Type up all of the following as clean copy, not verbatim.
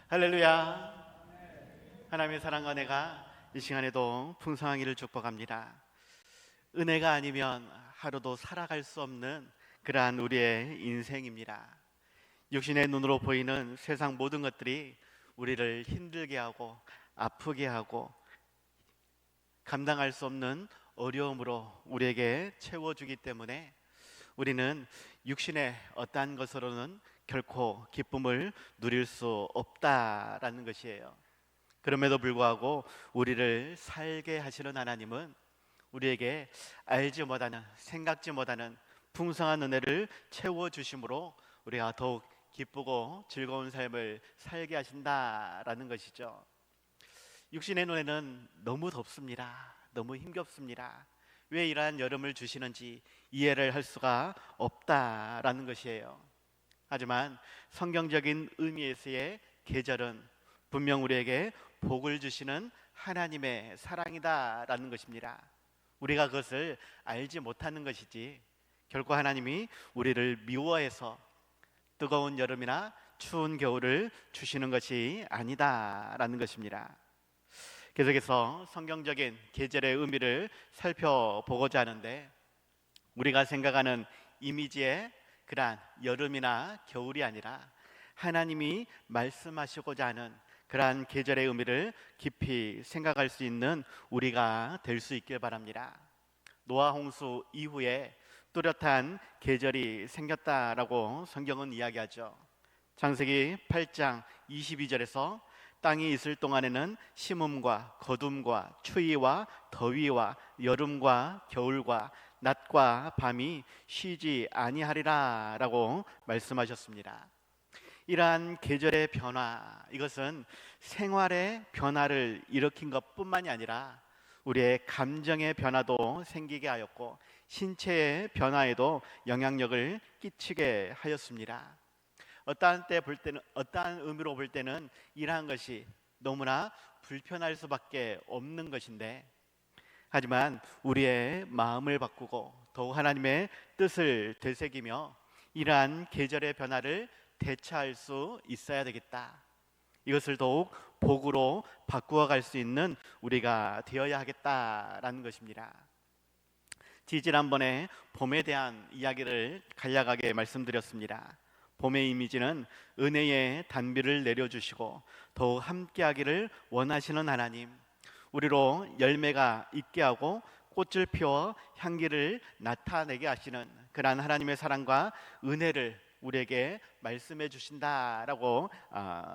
할렐루야. 하나님의 사랑과 은혜가 이 시간에도 풍성하기를 축복합니다. 은혜가 아니면 하루도 살아갈 수 없는 그러한 우리의 인생입니다. 육신의 눈으로 보이는 세상 모든 것들이 우리를 힘들게 하고 아프게 하고 감당할 수 없는 어려움으로 우리에게 채워주기 때문에 우리는 육신의 어떠한 것으로는 결코 기쁨을 누릴 수 없다라는 것이에요. 그럼에도 불구하고 우리를 살게 하시는 하나님은 우리에게 알지 못하는, 생각지 못하는 풍성한 은혜를 채워주심으로 우리가 더욱 기쁘고 즐거운 삶을 살게 하신다라는 것이죠. 육신의 눈에는 너무 덥습니다. 너무 힘겹습니다. 왜 이러한 여름을 주시는지 이해를 할 수가 없다라는 것이에요. 하지만 성경적인 의미에서의 계절은 분명 우리에게 복을 주시는 하나님의 사랑이다라는 것입니다. 우리가 그것을 알지 못하는 것이지 결코 하나님이 우리를 미워해서 뜨거운 여름이나 추운 겨울을 주시는 것이 아니다라는 것입니다. 계속해서 성경적인 계절의 의미를 살펴보고자 하는데, 우리가 생각하는 이미지의 그러한 여름이나 겨울이 아니라 하나님이 말씀하시고자 하는 그러한 계절의 의미를 깊이 생각할 수 있는 우리가 될 수 있길 바랍니다. 노아 홍수 이후에 뚜렷한 계절이 생겼다라고 성경은 이야기하죠. 창세기 8장 22절에서 땅이 있을 동안에는 심음과 거둠과 추위와 더위와 여름과 겨울과 낮과 밤이 쉬지 아니하리라 라고 말씀하셨습니다. 이러한 계절의 변화, 이것은 생활의 변화를 일으킨 것뿐만이 아니라 우리의 감정의 변화도 생기게 하였고 신체의 변화에도 영향력을 끼치게 하였습니다. 어떠한 때 볼 때는, 어떠한 의미로 볼 때는 이러한 것이 너무나 불편할 수밖에 없는 것인데, 하지만 우리의 마음을 바꾸고 더욱 하나님의 뜻을 되새기며 이러한 계절의 변화를 대처할 수 있어야 되겠다. 이것을 더욱 복으로 바꾸어 갈 수 있는 우리가 되어야 하겠다라는 것입니다. 지난번에 봄에 대한 이야기를 간략하게 말씀드렸습니다. 봄의 이미지는 은혜의 단비를 내려주시고 더욱 함께하기를 원하시는 하나님, 우리로 열매가 있게 하고 꽃을 피워 향기를 나타내게 하시는 그러한 하나님의 사랑과 은혜를 우리에게 말씀해 주신다라고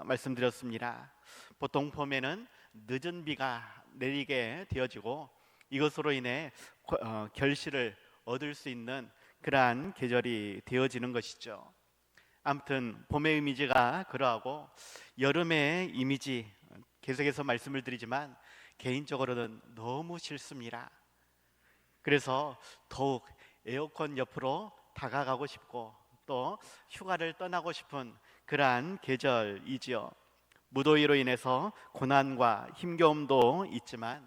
말씀드렸습니다. 보통 봄에는 늦은 비가 내리게 되어지고 이것으로 인해 결실을 얻을 수 있는 그러한 계절이 되어지는 것이죠. 아무튼 봄의 이미지가 그러하고 여름의 이미지, 계속해서 말씀을 드리지만 개인적으로는 너무 싫습니다. 그래서 더욱 에어컨 옆으로 다가가고 싶고 또 휴가를 떠나고 싶은 그러한 계절이지요. 무더위로 인해서 고난과 힘겨움도 있지만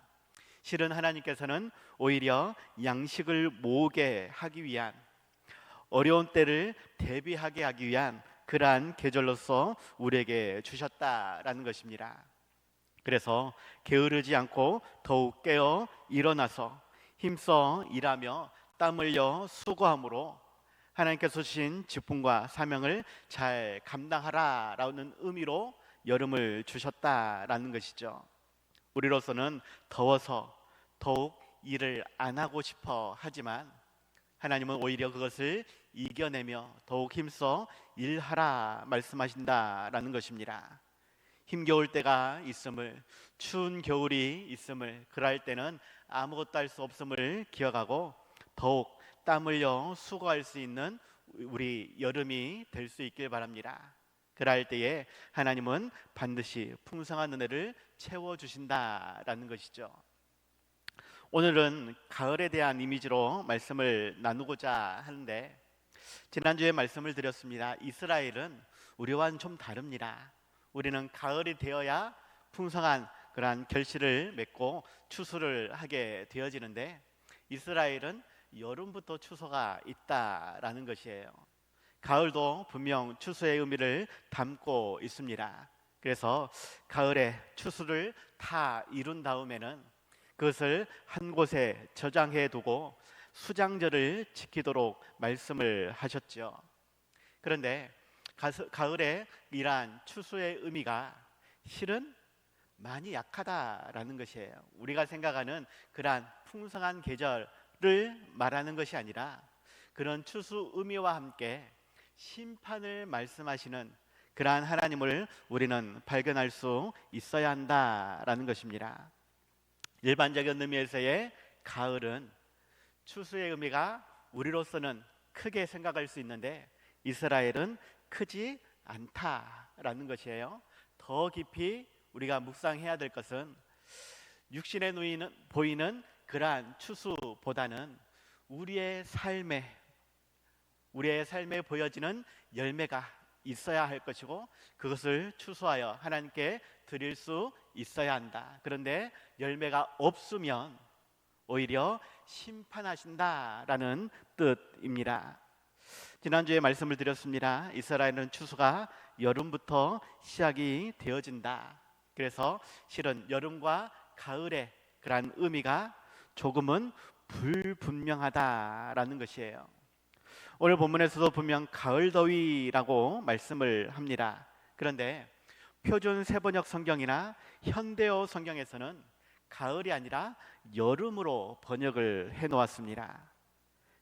실은 하나님께서는 오히려 양식을 모으게 하기 위한, 어려운 때를 대비하게 하기 위한 그러한 계절로서 우리에게 주셨다라는 것입니다. 그래서 게으르지 않고 더욱 깨어 일어나서 힘써 일하며 땀 흘려 수고함으로 하나님께서 주신 직분과 사명을 잘 감당하라라는 의미로 여름을 주셨다라는 것이죠. 우리로서는 더워서 더욱 일을 안 하고 싶어 하지만 하나님은 오히려 그것을 이겨내며 더욱 힘써 일하라 말씀하신다라는 것입니다. 힘겨울 때가 있음을, 추운 겨울이 있음을, 그럴 때는 아무것도 할 수 없음을 기억하고 더욱 땀 흘려 수고할 수 있는 우리 여름이 될 수 있길 바랍니다. 그럴 때에 하나님은 반드시 풍성한 은혜를 채워주신다라는 것이죠. 오늘은 가을에 대한 이미지로 말씀을 나누고자 하는데, 지난주에 말씀을 드렸습니다. 이스라엘은 우리와는 좀 다릅니다. 우리는 가을이 되어야 풍성한 그러한 결실을 맺고 추수를 하게 되어지는데 이스라엘은 여름부터 추수가 있다라는 것이에요. 가을도 분명 추수의 의미를 담고 있습니다. 그래서 가을에 추수를 다 이룬 다음에는 그것을 한 곳에 저장해 두고 수장절을 지키도록 말씀을 하셨죠. 그런데 가을에 이러한 추수의 의미가 실은 많이 약하다라는 것이에요. 우리가 생각하는 그러한 풍성한 계절을 말하는 것이 아니라 그런 추수 의미와 함께 심판을 말씀하시는 그러한 하나님을 우리는 발견할 수 있어야 한다라는 것입니다. 일반적인 의미에서의 가을은 추수의 의미가 우리로서는 크게 생각할 수 있는데 이스라엘은 크지 않다라는 것이에요. 더 깊이 우리가 묵상해야 될 것은 육신에 보이는 그러한 추수보다는 우리의 삶에 보여지는 열매가 있어야 할 것이고 그것을 추수하여 하나님께 드릴 수 있어야 한다. 그런데 열매가 없으면 오히려 심판하신다라는 뜻입니다. 지난주에 말씀을 드렸습니다. 이스라엘은 추수가 여름부터 시작이 되어진다. 그래서 실은 여름과 가을의 그러한 의미가 조금은 불분명하다라는 것이에요. 오늘 본문에서도 분명 가을 더위라고 말씀을 합니다. 그런데 표준 세번역 성경이나 현대어 성경에서는 가을이 아니라 여름으로 번역을 해 놓았습니다.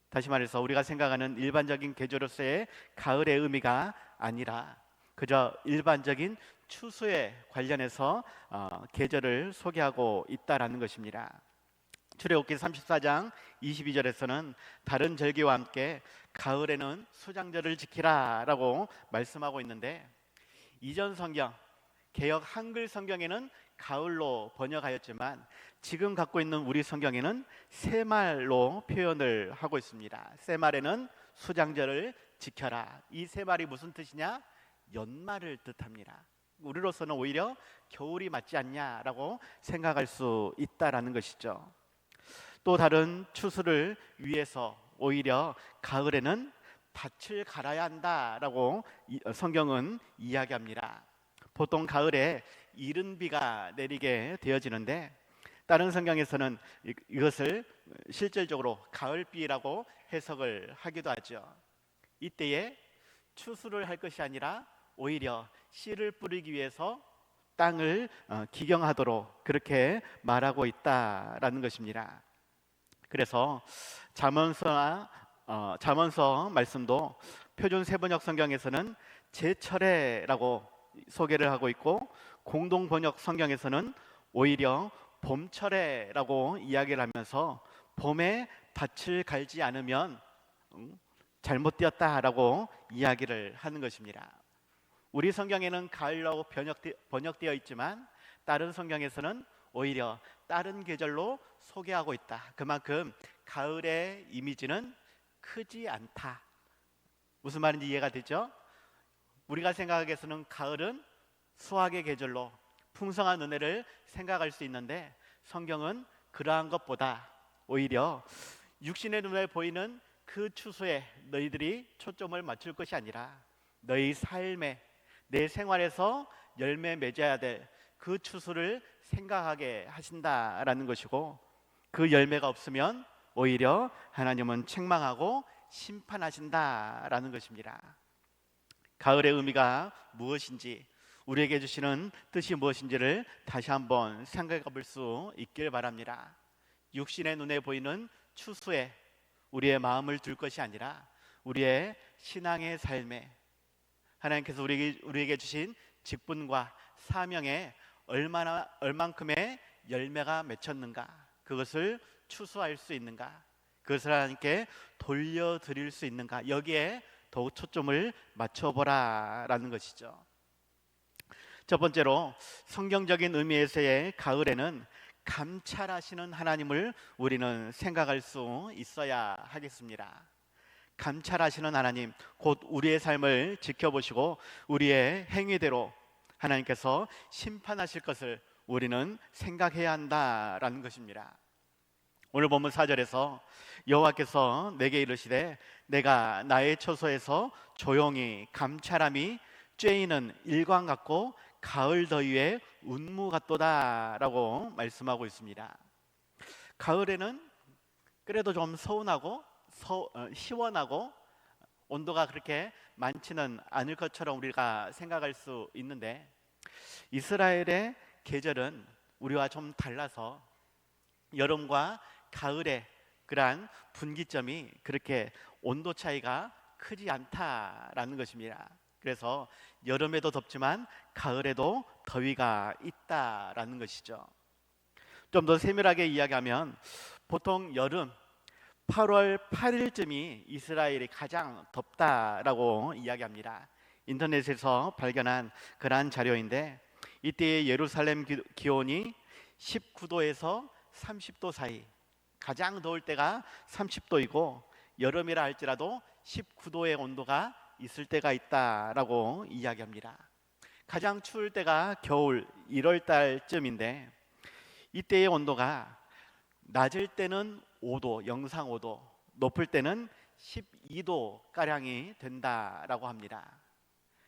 다시 말해서 우리가 생각하는 일반적인 계절로서의 가을의 의미가 아니라 그저 일반적인 추수에 관련해서 계절을 소개하고 있다라는 것입니다. 출애굽기 34장 22절에서는 다른 절기와 함께 가을에는 수장절을 지키라라고 말씀하고 있는데 이전 성경 개역 한글 성경에는 가을로 번역하였지만 지금 갖고 있는 우리 성경에는 새말로 표현을 하고 있습니다. 새말에는 수장절을 지켜라. 이 새말이 무슨 뜻이냐? 연말을 뜻합니다. 우리로서는 오히려 겨울이 맞지 않냐라고 생각할 수 있다라는 것이죠. 또 다른 추수를 위해서 오히려 가을에는 밭을 갈아야 한다라고 성경은 이야기합니다. 보통 가을에 이른 비가 내리게 되어지는데 다른 성경에서는 이것을 실질적으로 가을비라고 해석을 하기도 하죠. 이때에 추수를 할 것이 아니라 오히려 씨를 뿌리기 위해서 땅을 기경하도록 그렇게 말하고 있다라는 것입니다. 그래서 잠언서 말씀도 표준 세번역 성경에서는 제철에라고 소개를 하고 있고 공동 번역 성경에서는 오히려 봄철에라고 이야기를 하면서 봄에 밭을 갈지 않으면 잘못되었다라고 이야기를 하는 것입니다. 우리 성경에는 가을이라고 번역되어 있지만 다른 성경에서는 오히려 다른 계절로 소개하고 있다. 그만큼 가을의 이미지는 크지 않다. 무슨 말인지 이해가 되죠? 우리가 생각하기에서는 가을은 수확의 계절로 풍성한 은혜를 생각할 수 있는데 성경은 그러한 것보다 오히려 육신의 눈에 보이는 그 추수에 너희들이 초점을 맞출 것이 아니라 너희 삶에 내 생활에서 열매 맺어야 될 그 추수를 생각하게 하신다라는 것이고 그 열매가 없으면 오히려 하나님은 책망하고 심판하신다라는 것입니다. 가을의 의미가 무엇인지 우리에게 주시는 뜻이 무엇인지를 다시 한번 생각해 볼 수 있길 바랍니다. 육신의 눈에 보이는 추수에 우리의 마음을 둘 것이 아니라 우리의 신앙의 삶에 하나님께서 우리에게 주신 직분과 사명에 얼만큼의 열매가 맺혔는가, 그것을 추수할 수 있는가, 그것을 하나님께 돌려드릴 수 있는가, 여기에 더욱 초점을 맞춰보라라는 것이죠. 첫 번째로 성경적인 의미에서의 가을에는 감찰하시는 하나님을 우리는 생각할 수 있어야 하겠습니다. 감찰하시는 하나님, 곧 우리의 삶을 지켜보시고 우리의 행위대로 하나님께서 심판하실 것을 우리는 생각해야 한다라는 것입니다. 오늘 본문 4절에서 여호와께서 내게 이르시되 내가 나의 처소에서 조용히 감찰함이 쬐이는 일광 같고 가을 더위에 운무 같도다라고 말씀하고 있습니다. 가을에는 그래도 좀 서운하고 시원하고 온도가 그렇게 많지는 않을 것처럼 우리가 생각할 수 있는데, 이스라엘의 계절은 우리와 좀 달라서 여름과 가을의 그러한 분기점이 그렇게 온도 차이가 크지 않다라는 것입니다. 그래서 여름에도 덥지만 가을에도 더위가 있다라는 것이죠. 좀 더 세밀하게 이야기하면 보통 여름 8월 8일쯤이 이스라엘이 가장 덥다라고 이야기합니다. 인터넷에서 발견한 그러한 자료인데, 이때의 예루살렘 기온이 19도에서 30도 사이, 가장 더울 때가 30도이고 여름이라 할지라도 19도의 온도가 있을 때가 있다라고 이야기합니다. 가장 추울 때가 겨울 1월 달쯤인데, 이때의 온도가 낮을 때는 5도, 영상 5도, 높을 때는 12도 가량이 된다라고 합니다.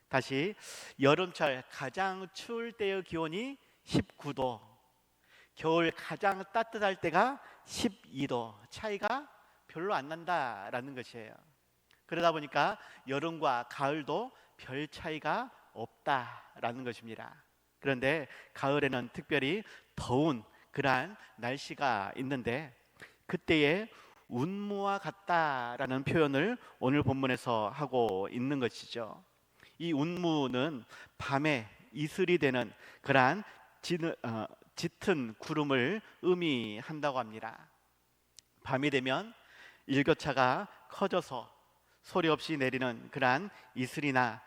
다시, 여름철 가장 추울 때의 기온이 19도, 겨울 가장 따뜻할 때가 12도, 차이가 별로 안 난다라는 것이에요. 그러다 보니까 여름과 가을도 별 차이가 없다라는 것입니다. 그런데 가을에는 특별히 더운 그러한 날씨가 있는데, 그때의 운무와 같다라는 표현을 오늘 본문에서 하고 있는 것이죠. 이 운무는 밤에 이슬이 되는 그러한 짙은 구름을 의미한다고 합니다. 밤이 되면 일교차가 커져서 소리 없이 내리는 그러한 이슬이나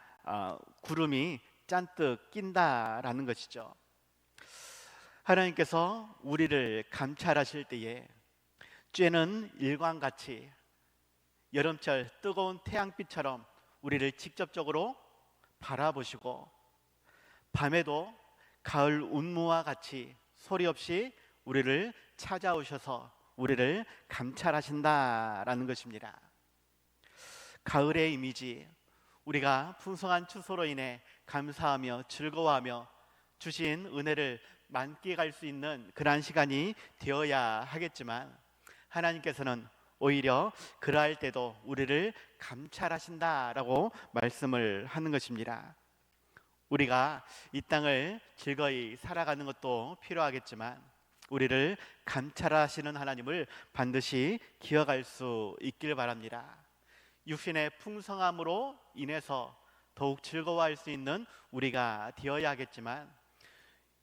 구름이 잔뜩 낀다라는 것이죠. 하나님께서 우리를 감찰하실 때에 쬐는 일광같이 여름철 뜨거운 태양빛처럼 우리를 직접적으로 바라보시고, 밤에도 가을 운무와 같이 소리 없이 우리를 찾아오셔서 우리를 감찰하신다라는 것입니다. 가을의 이미지, 우리가 풍성한 추수로 인해 감사하며 즐거워하며 주신 은혜를 만끽할 수 있는 그러한 시간이 되어야 하겠지만, 하나님께서는 오히려 그러할 때도 우리를 감찰하신다라고 말씀을 하는 것입니다. 우리가 이 땅을 즐거이 살아가는 것도 필요하겠지만, 우리를 감찰하시는 하나님을 반드시 기억할 수 있길 바랍니다. 육신의 풍성함으로 인해서 더욱 즐거워할 수 있는 우리가 되어야 하겠지만,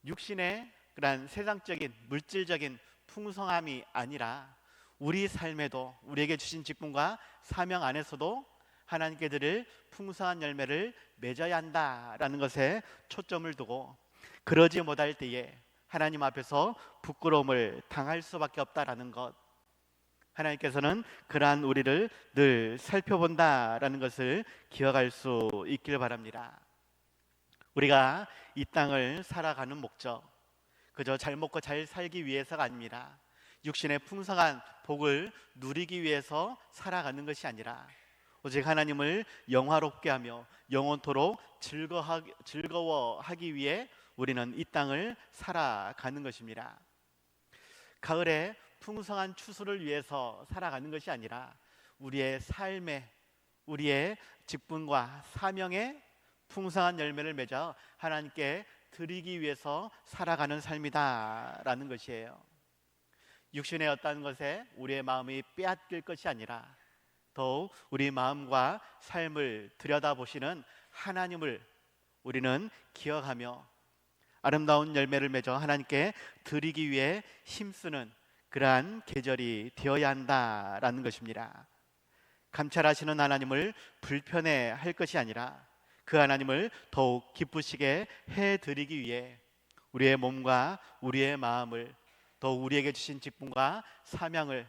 육신의 그런 세상적인 물질적인 풍성함이 아니라 우리 삶에도, 우리에게 주신 직분과 사명 안에서도 하나님께 드릴 풍성한 열매를 맺어야 한다라는 것에 초점을 두고, 그러지 못할 때에 하나님 앞에서 부끄러움을 당할 수밖에 없다라는 것, 하나님께서는 그러한 우리를 늘 살펴본다라는 것을 기억할 수 있길 바랍니다. 우리가 이 땅을 살아가는 목적, 그저 잘 먹고 잘 살기 위해서가 아닙니다. 육신의 풍성한 복을 누리기 위해서 살아가는 것이 아니라 오직 하나님을 영화롭게 하며 영원토록 즐거워하기 위해 우리는 이 땅을 살아가는 것입니다. 가을에 풍성한 추수를 위해서 살아가는 것이 아니라 우리의 삶에, 우리의 직분과 사명에 풍성한 열매를 맺어 하나님께 드리기 위해서 살아가는 삶이다라는 것이에요. 육신의 어떤 것에 우리의 마음이 빼앗길 것이 아니라 더욱 우리 마음과 삶을 들여다보시는 하나님을 우리는 기억하며 아름다운 열매를 맺어 하나님께 드리기 위해 힘쓰는 그러한 계절이 되어야 한다라는 것입니다. 감찰하시는 하나님을 불편해할 것이 아니라 그 하나님을 더욱 기쁘시게 해드리기 위해 우리의 몸과 우리의 마음을, 더욱 우리에게 주신 직분과 사명을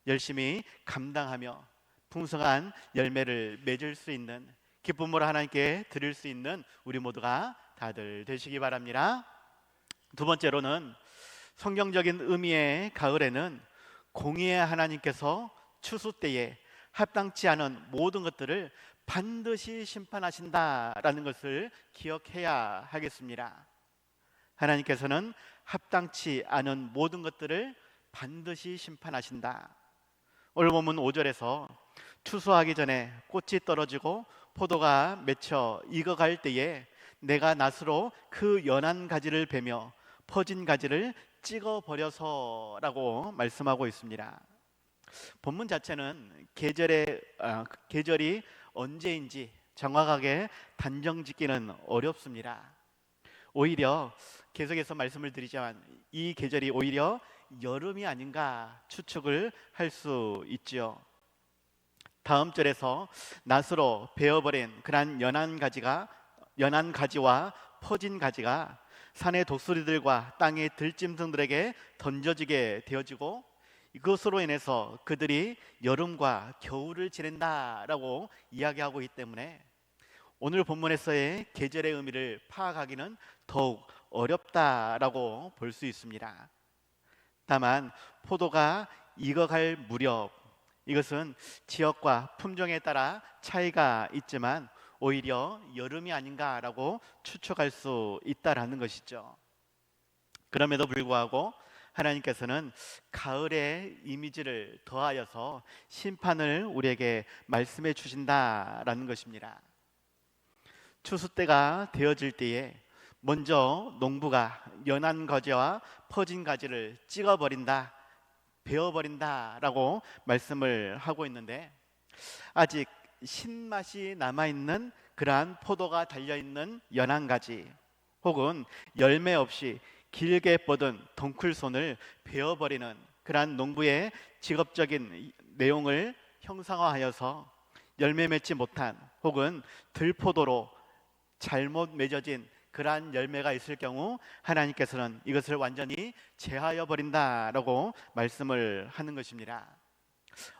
열심히 감당하며 풍성한 열매를 맺을 수 있는, 기쁨으로 하나님께 드릴 수 있는 우리 모두가 다들 되시기 바랍니다. 두 번째로는 성경적인 의미의 가을에는 공의의 하나님께서 추수 때에 합당치 않은 모든 것들을 반드시 심판하신다라는 것을 기억해야 하겠습니다. 하나님께서는 합당치 않은 모든 것들을 반드시 심판하신다. 오늘 본문 5절에서 추수하기 전에 꽃이 떨어지고 포도가 맺혀 익어갈 때에 내가 낫으로 그 연한 가지를 베며 퍼진 가지를 찍어버려서라고 말씀하고 있습니다. 본문 자체는 계절이 언제인지 정확하게 단정짓기는 어렵습니다. 오히려 계속해서 말씀을 드리자면 이 계절이 오히려 여름이 아닌가 추측을 할 수 있지요. 다음 절에서 낫으로 베어버린 그런 연한 가지와 퍼진 가지가 산의 독수리들과 땅의 들짐승들에게 던져지게 되어지고 이것으로 인해서 그들이 여름과 겨울을 지낸다라고 이야기하고 있기 때문에 오늘 본문에서의 계절의 의미를 파악하기는 더욱 어렵다라고 볼 수 있습니다. 다만 포도가 익어갈 무렵, 이것은 지역과 품종에 따라 차이가 있지만 오히려 여름이 아닌가라고 추측할 수 있다라는 것이죠. 그럼에도 불구하고 하나님께서는 가을의 이미지를 더하여서 심판을 우리에게 말씀해 주신다라는 것입니다. 추수 때가 되어질 때에 먼저 농부가 연한 가지와 퍼진 가지를 찍어버린다, 베어버린다라고 말씀을 하고 있는데 아직 신맛이 남아있는 그러한 포도가 달려있는 연한 가지 혹은 열매 없이 길게 뻗은 덩쿨손을 베어버리는 그러한 농부의 직업적인 내용을 형상화하여서 열매 맺지 못한 혹은 들포도로 잘못 맺어진 그러한 열매가 있을 경우 하나님께서는 이것을 완전히 제하여 버린다라고 말씀을 하는 것입니다.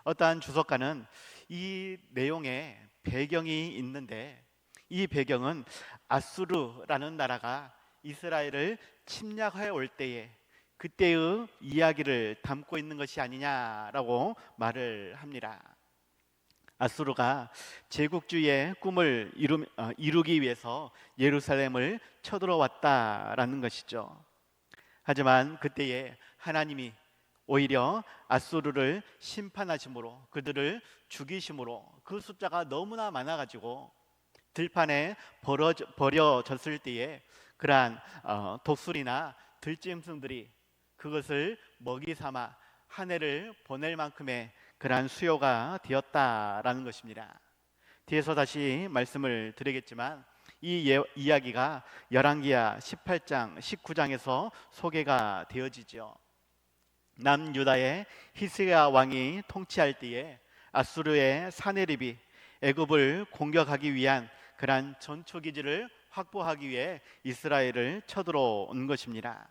어떠한 주석가는 이 내용에 배경이 있는데 이 배경은 아수르라는 나라가 이스라엘을 침략해 올 때에 그때의 이야기를 담고 있는 것이 아니냐라고 말을 합니다. 아수르가 제국주의의 꿈을 이루기 위해서 예루살렘을 쳐들어왔다라는 것이죠. 하지만 그때에 하나님이 오히려 아수르를 심판하심으로 그들을 죽이심으로 그 숫자가 너무나 많아가지고 들판에 버려졌을 때에 그러한 독수리나 들짐승들이 그것을 먹이 삼아 한 해를 보낼 만큼의 그러한 수요가 되었다라는 것입니다. 뒤에서 다시 말씀을 드리겠지만 이 이야기가 열왕기하 18장 19장에서 소개가 되어지죠. 남유다의 히스기야 왕이 통치할 때에 아수르의 사네립이 애굽을 공격하기 위한 그러한 전초기지를 확보하기 위해 이스라엘을 쳐들어온 것입니다.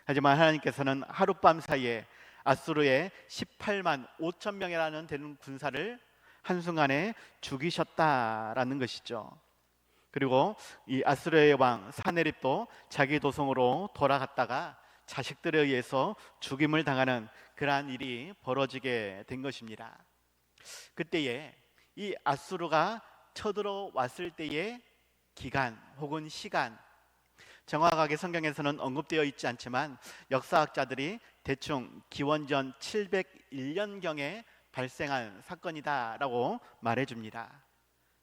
하지만 하나님께서는 하룻밤 사이에 아수르의 18만 5천 명이라는 되는 군사를 한순간에 죽이셨다라는 것이죠. 그리고 이 아수르의 왕 사네립도 자기 도성으로 돌아갔다가 자식들에 의해서 죽임을 당하는 그러한 일이 벌어지게 된 것입니다. 그때에 이 아수르가 쳐들어왔을 때의 기간 혹은 시간, 정확하게 성경에서는 언급되어 있지 않지만 역사학자들이 대충 기원전 701년경에 발생한 사건이다라고 말해줍니다.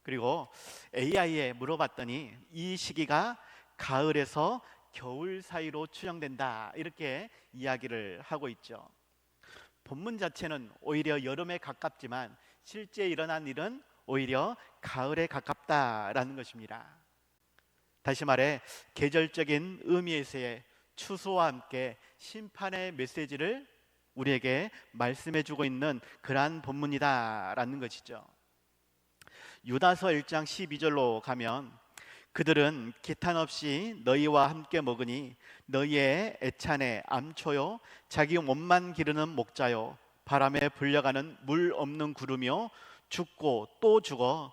그리고 AI에 물어봤더니 이 시기가 가을에서 겨울 사이로 추정된다 이렇게 이야기를 하고 있죠. 본문 자체는 오히려 여름에 가깝지만 실제 일어난 일은 오히려 가을에 가깝다라는 것입니다. 다시 말해 계절적인 의미에서의 추수와 함께 심판의 메시지를 우리에게 말씀해주고 있는 그러한 본문이다라는 것이죠. 유다서 1장 12절로 가면 그들은 기탄 없이 너희와 함께 먹으니 너희의 애찬의 암초요 자기 몸만 기르는 목자요 바람에 불려가는 물 없는 구름이요 죽고 또 죽어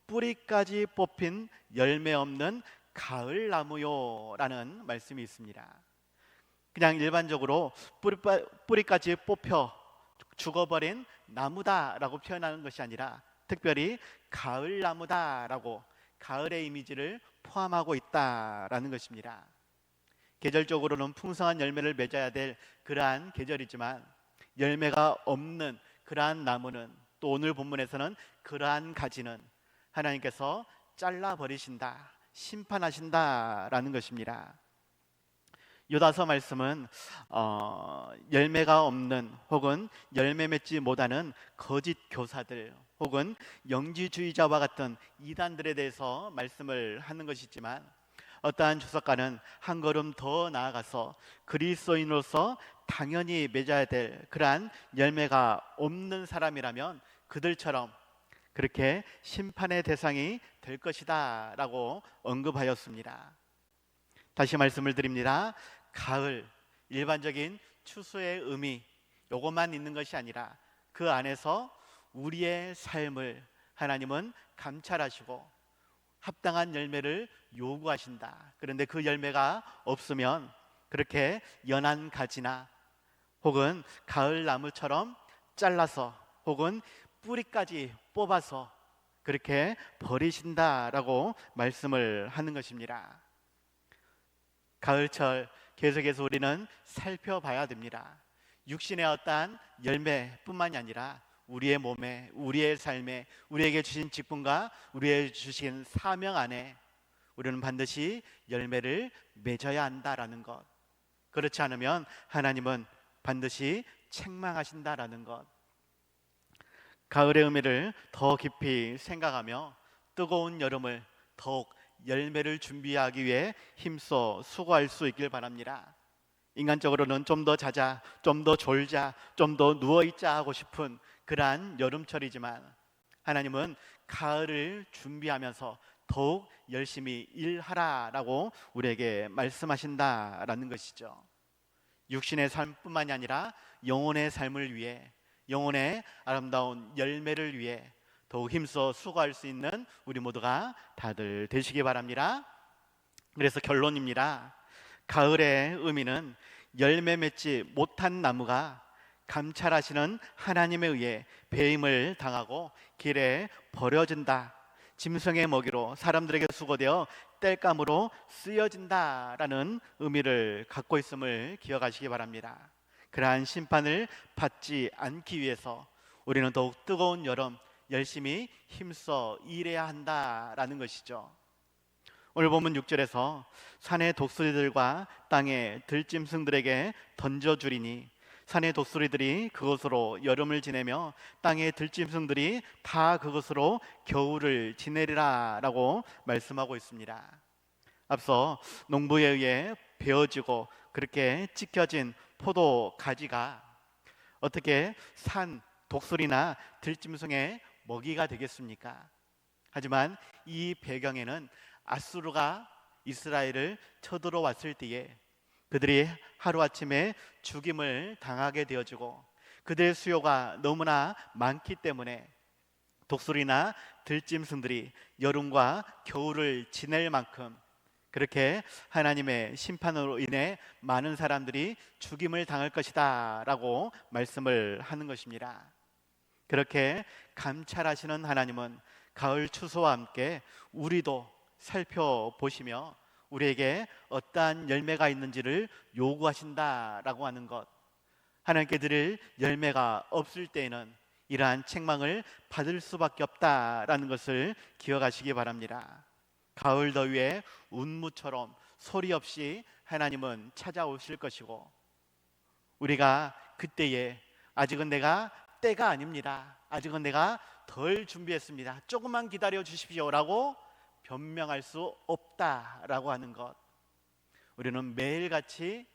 뿌리까지 뽑힌 열매 없는 가을 나무요 라는 말씀이 있습니다. 그냥 일반적으로 뿌리까지 뽑혀 죽어버린 나무다라고 표현하는 것이 아니라 특별히 가을 나무다라고 가을의 이미지를 포함하고 있다라는 것입니다. 계절적으로는 풍성한 열매를 맺어야 될 그러한 계절이지만 열매가 없는 그러한 나무는, 또 오늘 본문에서는 그러한 가지는 하나님께서 잘라버리신다, 심판하신다라는 것입니다. 요다서 말씀은 열매가 없는 혹은 열매 맺지 못하는 거짓 교사들 혹은 영지주의자와 같은 이단들에 대해서 말씀을 하는 것이지만, 어떠한 주석가는 한 걸음 더 나아가서 그리스도인으로서 당연히 맺어야 될 그러한 열매가 없는 사람이라면 그들처럼 그렇게 심판의 대상이 될 것이다 라고 언급하였습니다. 다시 말씀을 드립니다. 가을, 일반적인 추수의 의미, 요것만 있는 것이 아니라 그 안에서 우리의 삶을 하나님은 감찰하시고 합당한 열매를 요구하신다. 그런데 그 열매가 없으면 그렇게 연한 가지나 혹은 가을 나무처럼 잘라서 혹은 뿌리까지 뽑아서 그렇게 버리신다라고 말씀을 하는 것입니다. 가을철 계속해서 우리는 살펴봐야 됩니다. 육신의 어떠한 열매뿐만이 아니라 우리의 몸에, 우리의 삶에, 우리에게 주신 직분과 우리에게 주신 사명 안에 우리는 반드시 열매를 맺어야 한다라는 것, 그렇지 않으면 하나님은 반드시 책망하신다라는 것, 가을의 의미를 더 깊이 생각하며 뜨거운 여름을 더욱 열매를 준비하기 위해 힘써 수고할 수 있길 바랍니다. 인간적으로는 좀 더 자자, 좀 더 졸자, 좀 더 누워있자 하고 싶은 그러한 여름철이지만 하나님은 가을을 준비하면서 더욱 열심히 일하라라고 우리에게 말씀하신다라는 것이죠. 육신의 삶뿐만이 아니라 영혼의 삶을 위해, 영혼의 아름다운 열매를 위해 더욱 힘써 수고할 수 있는 우리 모두가 다들 되시기 바랍니다. 그래서 결론입니다. 가을의 의미는 열매 맺지 못한 나무가 감찰하시는 하나님에 의해 배임을 당하고 길에 버려진다, 짐승의 먹이로 사람들에게 수거되어 땔감으로 쓰여진다라는 의미를 갖고 있음을 기억하시기 바랍니다. 그러한 심판을 받지 않기 위해서 우리는 더욱 뜨거운 여름 열심히 힘써 일해야 한다라는 것이죠. 오늘 본문 6절에서 산의 독수리들과 땅의 들짐승들에게 던져주리니 산의 독수리들이 그것으로 여름을 지내며 땅의 들짐승들이 다 그것으로 겨울을 지내리라 라고 말씀하고 있습니다. 앞서 농부에 의해 베어지고 그렇게 찢겨진 포도 가지가 어떻게 산 독수리나 들짐승의 먹이가 되겠습니까? 하지만 이 배경에는 아수르가 이스라엘을 쳐들어왔을 때에 그들이 하루아침에 죽임을 당하게 되어지고 그들의 수요가 너무나 많기 때문에 독수리나 들짐승들이 여름과 겨울을 지낼 만큼 그렇게 하나님의 심판으로 인해 많은 사람들이 죽임을 당할 것이다 라고 말씀을 하는 것입니다. 그렇게 감찰하시는 하나님은 가을 추수와 함께 우리도 살펴보시며 우리에게 어떠한 열매가 있는지를 요구하신다라고 하는 것, 하나님께 드릴 열매가 없을 때에는 이러한 책망을 받을 수밖에 없다라는 것을 기억하시기 바랍니다. 가을 더위에 운무처럼 소리 없이 하나님은 찾아오실 것이고 우리가 그때에 아직은 내가 때가 아닙니다, 아직은 내가 덜 준비했습니다, 조금만 기다려 주십시오라고 변명할 수 없다라고 하는 것, 우리는 매일같이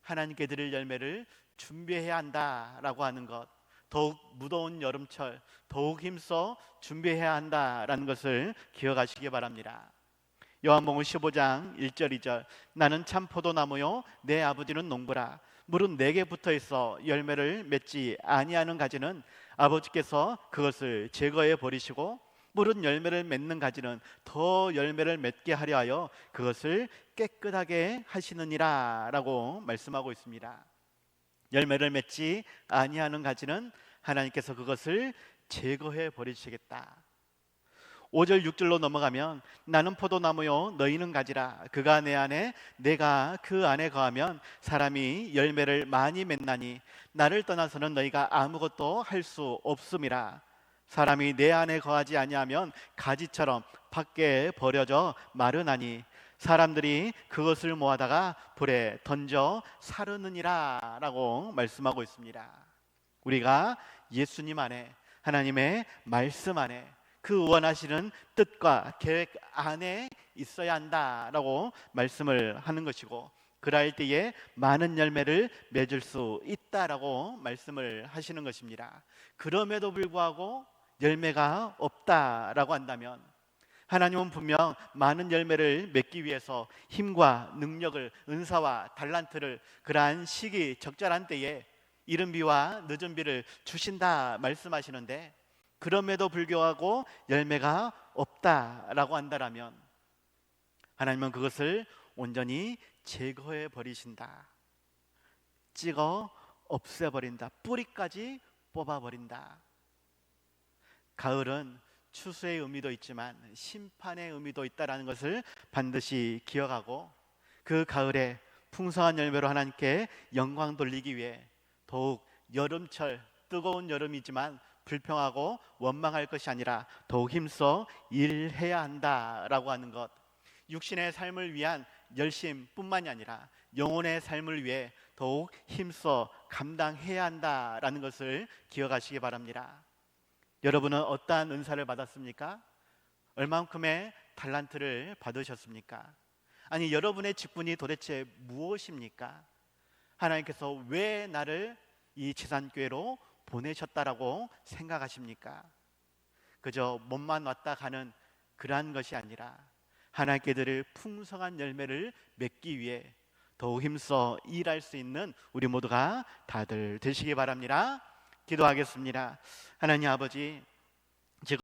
하나님께 드릴 열매를 준비해야 한다라고 하는 것, 더욱 무더운 여름철 더욱 힘써 준비해야 한다라는 것을 기억하시기 바랍니다. 요한복음 15장 1절 2절 나는 참 포도나무요 내 아버지는 농부라 물은 내게 붙어있어 열매를 맺지 아니하는 가지는 아버지께서 그것을 제거해 버리시고 물은 열매를 맺는 가지는 더 열매를 맺게 하려 하여 그것을 깨끗하게 하시느니라 라고 말씀하고 있습니다. 열매를 맺지 아니하는 가지는 하나님께서 그것을 제거해 버리시겠다. 5절 6절로 넘어가면 나는 포도나무요 너희는 가지라 그가 내 안에 내가 그 안에 거하면 사람이 열매를 많이 맺나니 나를 떠나서는 너희가 아무것도 할 수 없음이라. 사람이 내 안에 거하지 아니하면 가지처럼 밖에 버려져 마르나니 사람들이 그것을 모아다가 불에 던져 사르느니라 라고 말씀하고 있습니다. 우리가 예수님 안에, 하나님의 말씀 안에, 그 원하시는 뜻과 계획 안에 있어야 한다라고 말씀을 하는 것이고, 그럴 때에 많은 열매를 맺을 수 있다라고 말씀을 하시는 것입니다. 그럼에도 불구하고 열매가 없다라고 한다면 하나님은 분명 많은 열매를 맺기 위해서 힘과 능력을, 은사와 달란트를 그러한 시기 적절한 때에 이른 비와 늦은 비를 주신다 말씀하시는데, 그럼에도 불구하고 열매가 없다라고 한다면 하나님은 그것을 온전히 제거해 버리신다. 찍어 없애버린다. 뿌리까지 뽑아버린다. 가을은 추수의 의미도 있지만 심판의 의미도 있다는 것을 반드시 기억하고, 그 가을에 풍성한 열매로 하나님께 영광 돌리기 위해 더욱 여름철, 뜨거운 여름이지만 불평하고 원망할 것이 아니라 더욱 힘써 일해야 한다라고 하는 것, 육신의 삶을 위한 열심뿐만이 아니라 영혼의 삶을 위해 더욱 힘써 감당해야 한다라는 것을 기억하시기 바랍니다. 여러분은 어떠한 은사를 받았습니까? 얼만큼의 달란트를 받으셨습니까? 아니, 여러분의 직분이 도대체 무엇입니까? 하나님께서 왜 나를 이 지산교회로 보내셨다라고 생각하십니까? 그저 몸만 왔다 가는 그러한 것이 아니라 하나님께 드릴 풍성한 열매를 맺기 위해 더욱 힘써 일할 수 있는 우리 모두가 다들 되시기 바랍니다. 기도하겠습니다. 하나님 아버지,